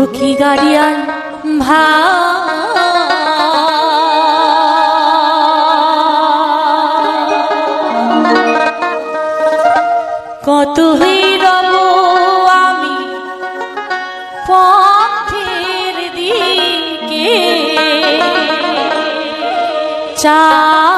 কি গাড়িয়ান কত রব আমি পথের দিকে চায়ারে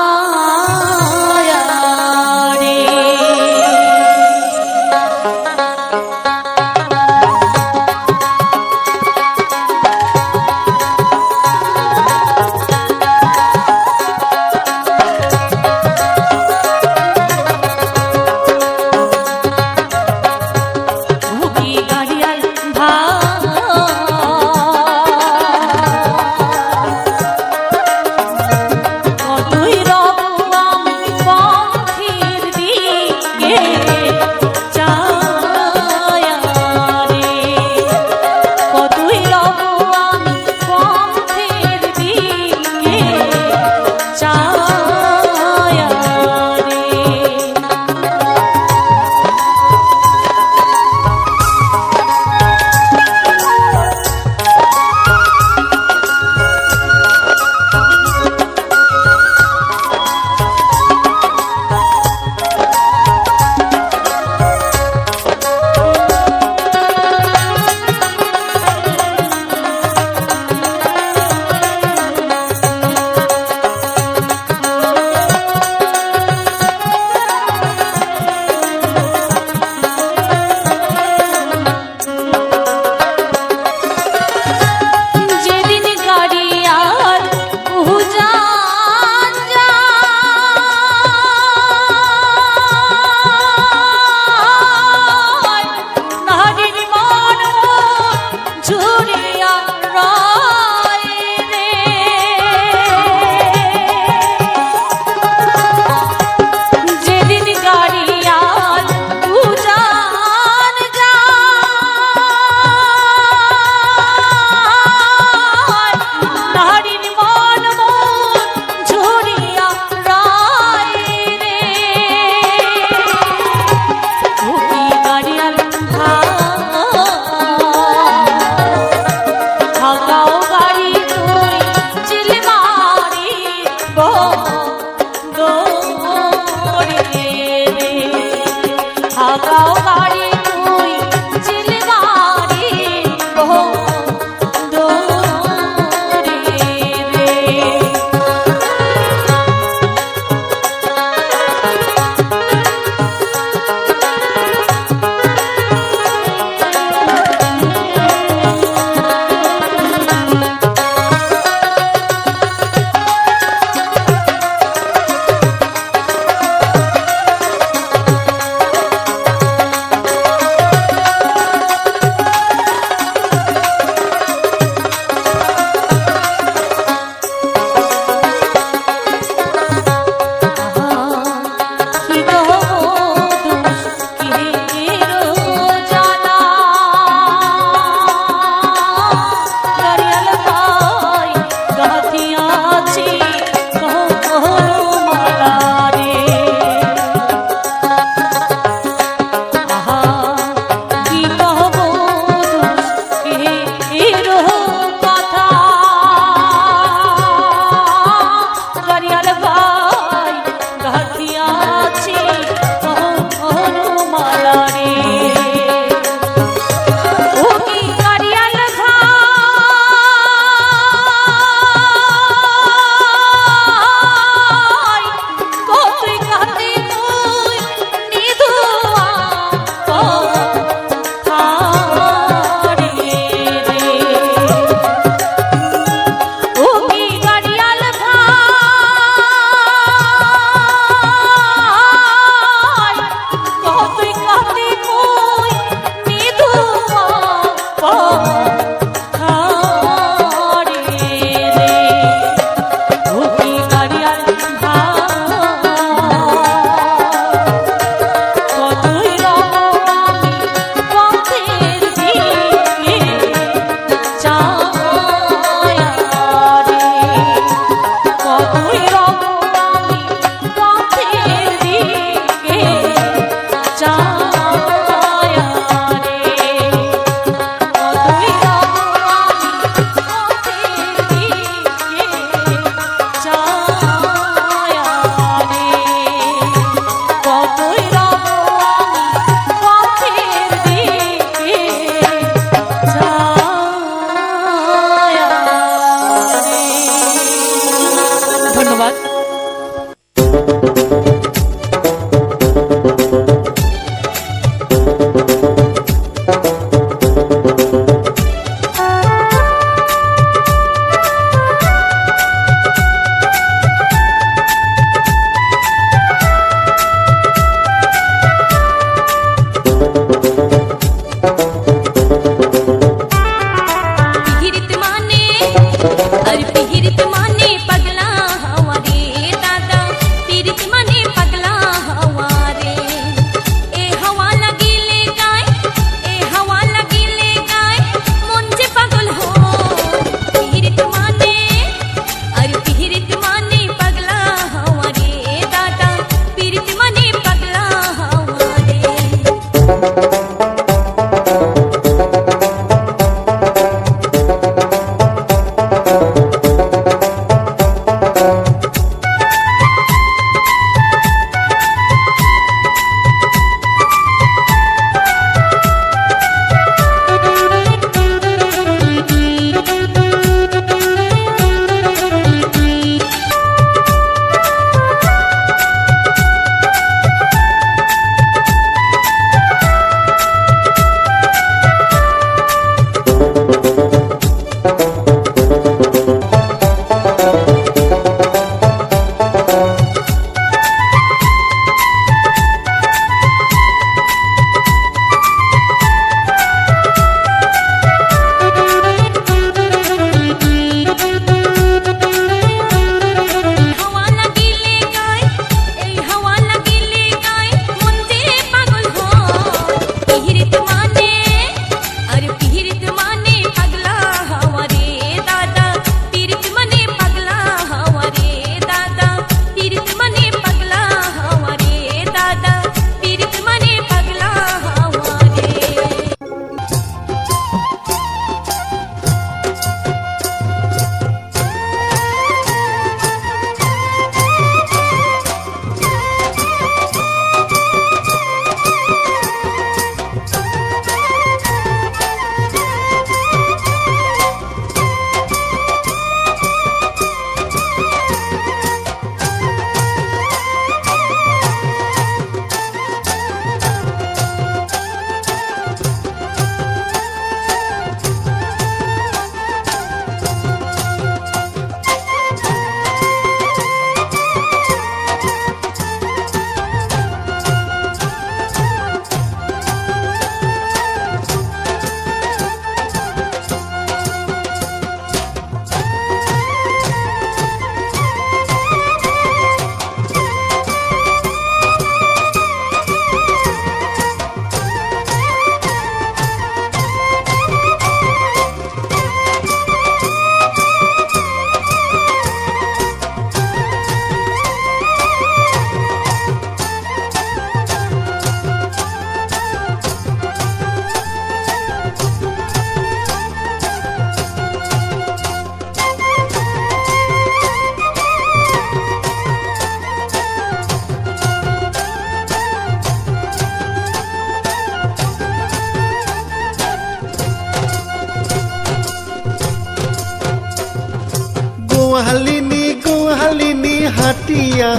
হাটিয়া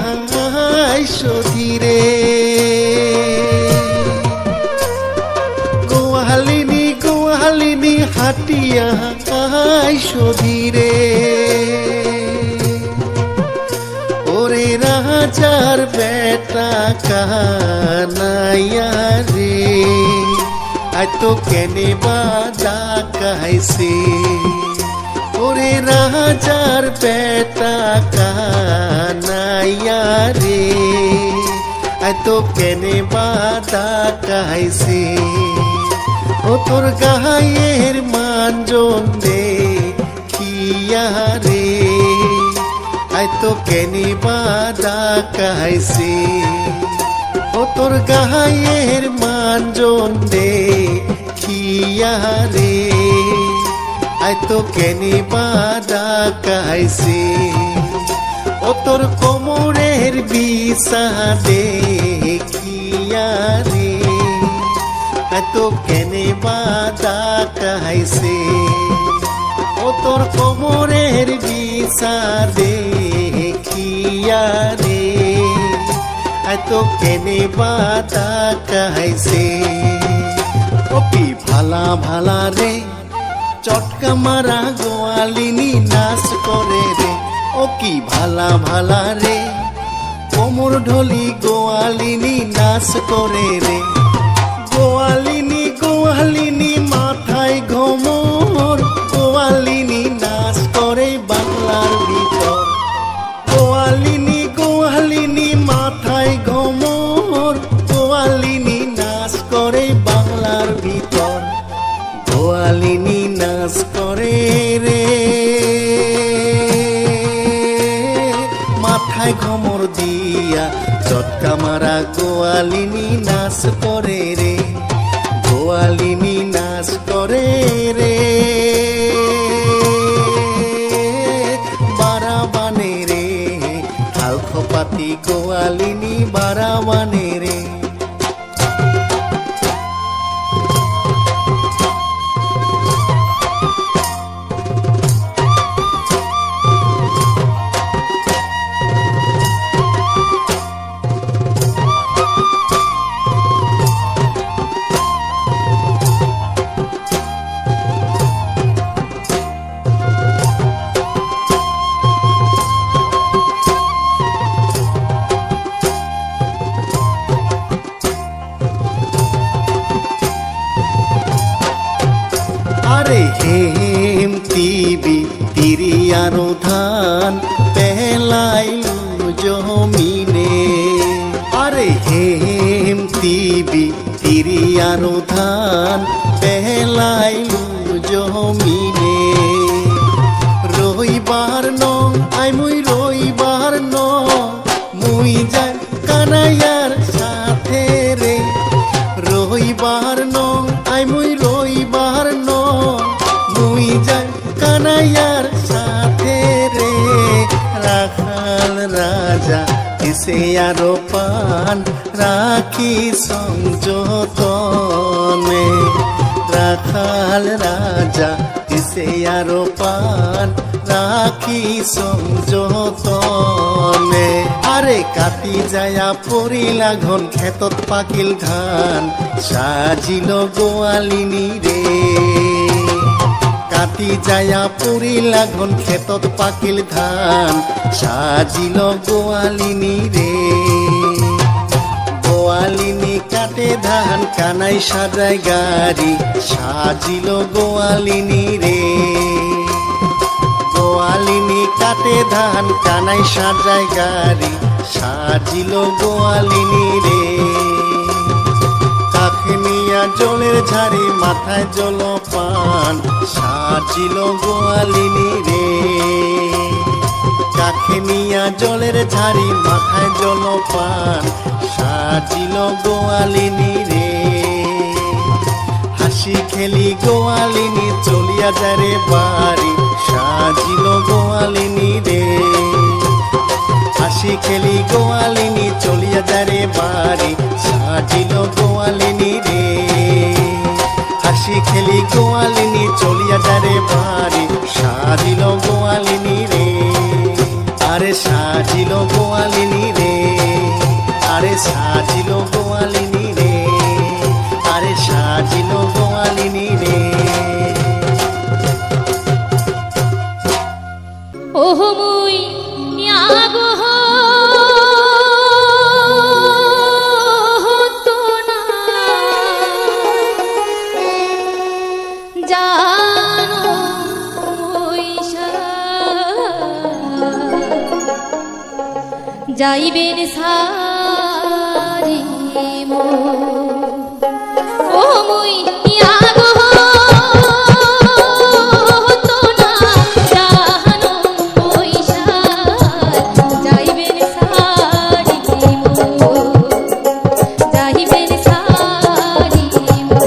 আইসো ধীরে গোয়ালিনী গোয়ালিনী হাটিয়া আইসো ধীরে ওরে রাজার বেটা কানাইয়া রে আই তো কেনে বাজা কাইছে ওরে রাজার বেটা কানাইয়া রে আই তো কেনে বাজা কাইছে ও তোর গায়ের মানজন রে কিয়া রে আই তো কেনে বাজা কাইছে ও তোর গায়ের মানজন রে কিয়া রে আই তো কেনে বাজা কাইছে ও তোর কোমরের বিষাদে কিয়া রে আই তো কেনে বাজা কাইছে ও তোর কোমরের বিষাদে কিয়া রে আই তো কেনে বাজা কাইছে ও কি ভালা ভালা রে চটকা মারা গোয়ালিনী নাচ করে রে ও কি ভালা ভালা রে কোমর ঢলি গোয়ালিনী নাচ করে রে গোয়ালিনী গোয়ালিনী মাথায় ঘোমর গোয়ালিনী নাচ করে বাংলার ভিতর গোয়ালিনী গোয়ালিনী মাথায় ঘোমর গোয়ালিনী নাচ করে বাংলার ভিতর গোয়ালিনী নাচ করে রে মাথায় ঘমর দিয়া চটকা মারা গোয়ালিনী নাচ করে রে গোয়ালিনী নাচ করে রে বারাবানে রে আলখপাতি গোয়ালিনী বারাবানে রে আরে হেম তিবি তিরিয়ারো ধান পেলাইলু জমিনে আরে হেম তিবি তিরিয়ারো ধান পেলাইলু জমিনে রইবার ন আই মুই রইবার ন মুই যাই কানাইয়ার সাথে রে রইবার ন আই মুই রইবার ন মুই যাই কানাইয়ার সাথে রে রাখাল রাজা কিসে আরো পান রাখি সংযতনে রাখাল রাজা কিসে আরো পান রাখি সংযতনে আরে কাটি যায়া পড়িলা ঘন ক্ষেতত পাকিল ধান সাজিল গোয়ালিনী রে কাটি যায়া পড়িলা ঘন ক্ষেতত পাকিল ধান সাজিল গোয়ালিনী রে গোয়ালিনী কাটে ধান কানাই সাজায় গাড়ি সাজিল গোয়ালিনী রে গোয়ালিনী কাটে ধান কানাই সাজায় গাড়ি সাজিল গোয়ালিনী রে কাখে নিয়া জলের ঝাড়ি মাথায় জলপান সাজিল গোয়ালিনী রে কাখে নিয়া জলের ঝাড়ি মাথায় জলপান সাজিল গোয়ালিনী রে হাসি খেলি গোয়ালিনী চলিয়া যায় রে বাড়ি সাজিল গোয়ালিনী রে হাসি খেলি গোয়ালিনী চলিয়া যায় রে বাড়ি সাজিল গোয়ালিনী রে হাসি খেলি গোয়ালিনী চলিয়া যায় রে বাড়ি সাজিল গোয়ালিনী রে আরে সাজিল গোয়ালিনী যাইবেন সারি মো ও মুই ইয়াগো তো না জানো পয়সা যাইবেন সারি মো যাইবেন সারি মো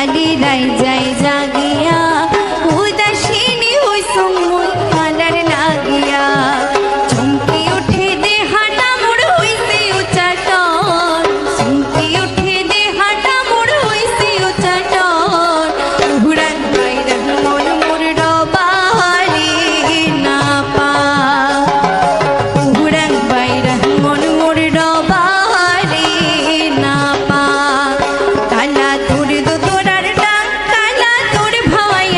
লাগে রাই যাই জাগিয়া উদাসিনী হই সমুই কালার লাগিয়া চমকি উঠে দেহাটা মোর হইছে উচাটন চমকি উঠে দেহাটা মোর হইছে উচাটন উড়ান বাইরা মন মোর রবারে না পা উড়ান বাইরা মন মোর রবারে না পা কালা তোর দোতরার ডাক কালা তোর ভাই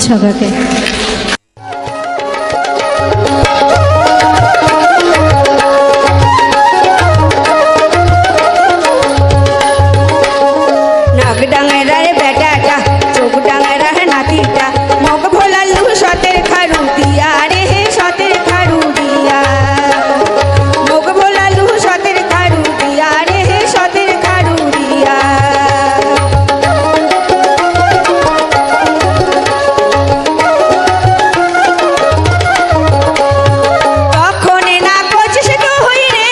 ছাকাকে। নাক ডাঙার বেটাটা, চোখ ডাঙার নাতিটা, মুখ ভোলালু সতের খারু দিয়া রে সতের খারু দিয়া, মুখ ভোলালু সতের খারু দিয়া রে সতের খারু দিয়া। তখনে না করছিস তুই রে,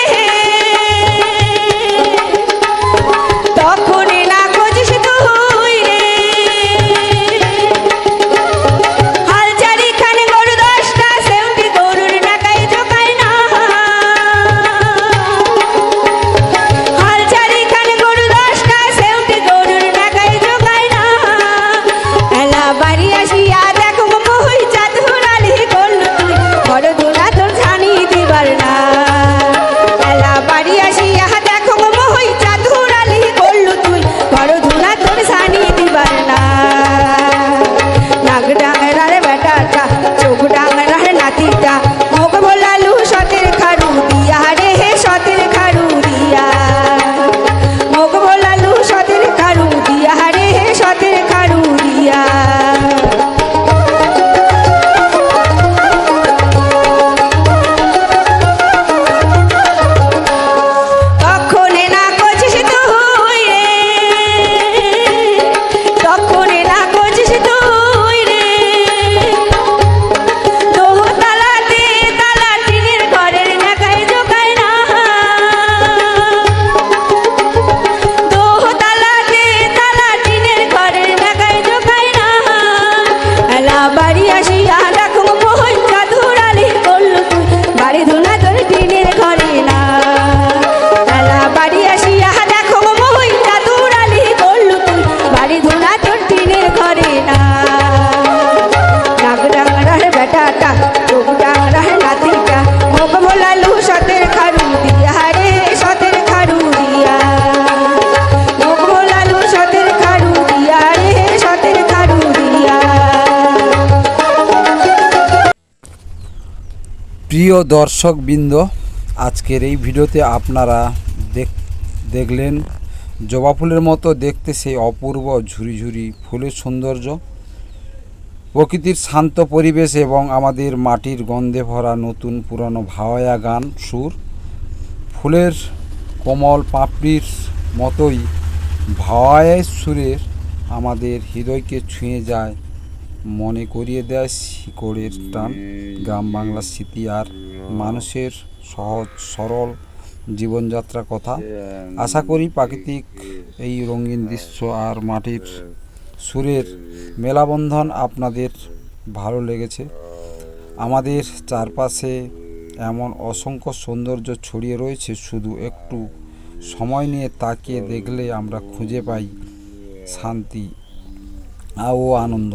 তখনে না করছিস তুই রে, হাল চারিখানে গরু 10টা, সেউটি গরুর নাকাই জোকায় না, হাল চারিখানে গরু 10টা, সেউটি গরুর নাকাই জোকায় না। এলা বাড়ি আসিয়া দেখো মহুই চাঁদ হুরালি করল তুই, বড় দোলা তোর ছানি দিবার না। এলা বাড়ি আসিয়া দেখো মহুই চাঁদ হুরালি করল তুই, বড় দোলা তোর ছানি দিবার না। নাক ডাঙার বেটাটা, চোখ ডাঙার নাতিটা, মুখ ভোলালু সতের খারু দিয়া রে সতের খারু দিয়া, মুখ ভোলালু সতের খারু দিয়া রে সতের খারু দিয়া। তখনে না করছিস তুই রে, তখনে না করছিস তুই রে, দোতলাতে তালা টিনের ঘরের নাকাই জোকায় না, দোতলাতে তালা টিনের ঘরের নাকাই জোকায় না। এলা বাড়ি আসিয়া দেখো মহুই চাঁদ হুরালি করল তুই, বাড়ি ধুনা তোর টিনের ঘরে না। এলা বাড়ি আসিয়া দেখো মহুই চাঁদ হুরালি করল তুই, বাড়ি ধুনা তোর টিনের ঘরে না। নাক ডাঙার বেটাটা, চোখ ডাঙার নাতিটা, মুখ ভোলালু সতের খারু দিয়া রে সতের খারু দিয়া, মুখ ভোলালু সতের খারু দিয়া রে সতের খারু দিয়া। প্রিয় দর্শকবৃন্দ, আজকের এই ভিডিওতে আপনারা দেখলেন জবা ফুলের মতো দেখতে সেই অপূর্ব ঝুরি ঝুরি ফুলের সৌন্দর্য, প্রকৃতির শান্ত পরিবেশ এবং আমাদের মাটির গন্ধে ভরা নতুন পুরনো ভাওয়ায়া গান সুর। ফুলের কোমল পাপড়ির মতোই ভাওয়ায়া সুরের আমাদের হৃদয়কে ছুঁয়ে যায়, মনে করিয়ে দেয় শিকড়ের টান, গ্রাম বাংলার স্মৃতি আর মানুষের সহজ সরল জীবনযাত্রার কথা। আশা করি প্রাকৃতিক এই রঙিন দৃশ্য আর মাটির সুরের মেলাবন্ধন আপনাদের ভালো লেগেছে। আমাদের চারপাশে এমন অসংখ্য সৌন্দর্য ছড়িয়ে রয়েছে, শুধু একটু সময় নিয়ে তাকিয়ে দেখলে আমরা খুঁজে পাই শান্তি ও আনন্দ।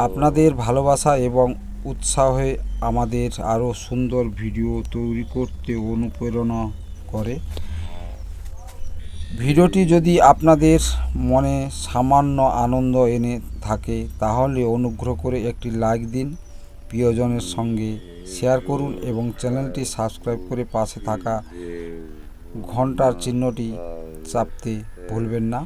আপনাদের ভালোবাসা এবং উৎসাহে আমাদের আরও সুন্দর ভিডিও তৈরি করতে অনুপ্রেরণা করে। ভিডিওটি যদি আপনাদের মনে সামান্য আনন্দ এনে থাকে তাহলে অনুগ্রহ করে একটি লাইক দিন, প্রিয়জনের সঙ্গে শেয়ার করুন এবং চ্যানেলটি সাবস্ক্রাইব করে পাশে থাকা ঘন্টার চিহ্নটি চাপতে ভুলবেন না।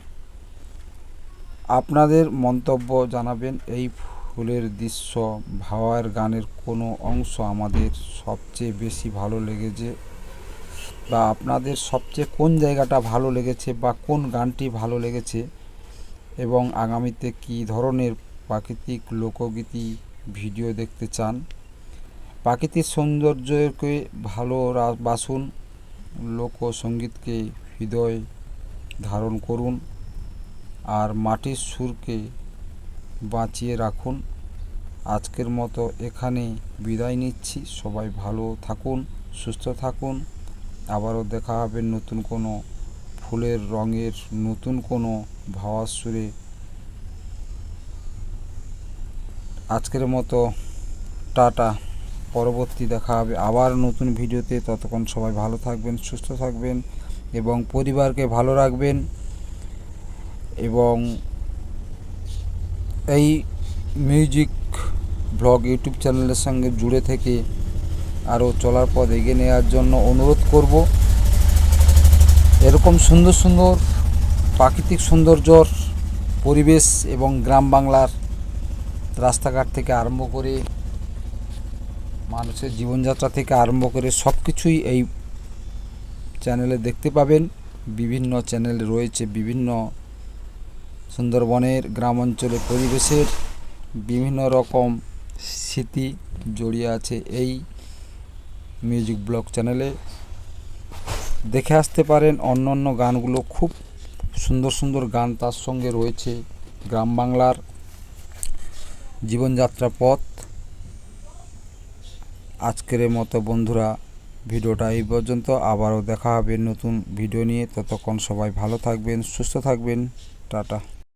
আপনাদের মন্তব্য জানাবেন। এই ফুলের দৃশ্য ভাওয়ার গানের কোনো অংশ আমাদের সবচেয়ে বেশি ভালো লেগেছে, বা আপনাদের সবচেয়ে কোন জায়গাটা ভালো লেগেছে বা কোন গানটি ভালো লেগেছে, এবং আগামীতে কী ধরনের প্রাকৃতিক লোকগীতি ভিডিও দেখতে চান। প্রাকৃতিক সৌন্দর্যকে ভালোবাসুন, লোকসঙ্গীতকে হৃদয়ে ধারণ করুন আর মাটির সুরকে বাঁচিয়ে রাখুন। আজকের মতো এখানে বিদায় নিচ্ছি। সবাই ভালো থাকুন, সুস্থ থাকুন। আবারও দেখা হবে নতুন কোনো ফুলের রঙের নতুন কোনো ভাওয়ার সুরে। আজকের মতো টাটা, পরবর্তী দেখা হবে আবার নতুন ভিডিওতে। ততক্ষণ সবাই ভালো থাকবেন, সুস্থ থাকবেন এবং পরিবারকে ভালো রাখবেন। এবং এই মিউজিক ব্লগ ইউটিউব চ্যানেলের সঙ্গে জুড়ে থেকে আরও চলার পথ এগিয়ে নেওয়ার জন্য অনুরোধ করব। এরকম সুন্দর সুন্দর প্রাকৃতিক সৌন্দর্যর পরিবেশ এবং গ্রাম বাংলার রাস্তাঘাট থেকে আরম্ভ করে মানুষের জীবনযাত্রা থেকে আরম্ভ করে সব কিছুই এই চ্যানেলে দেখতে পাবেন। বিভিন্ন চ্যানেল রয়েছে, বিভিন্ন সুন্দরবনের গ্রাম অঞ্চলের পরিবেশের বিভিন্ন রকম স্মৃতি জড়িয়ে আছে এই মিউজিক ব্লগ চ্যানেলে। দেখে আসতে পারেন। অন্য অন্য গানগুলো খুব সুন্দর সুন্দর গান তার সঙ্গে রয়েছে, গ্রাম বাংলার জীবনযাত্রা পথ। আজকের মতো বন্ধুরা ভিডিওটা এই পর্যন্ত, আবারও দেখা হবে নতুন ভিডিও নিয়ে। ততক্ষণ সবাই ভালো থাকবেন, সুস্থ থাকবেন। টাটা।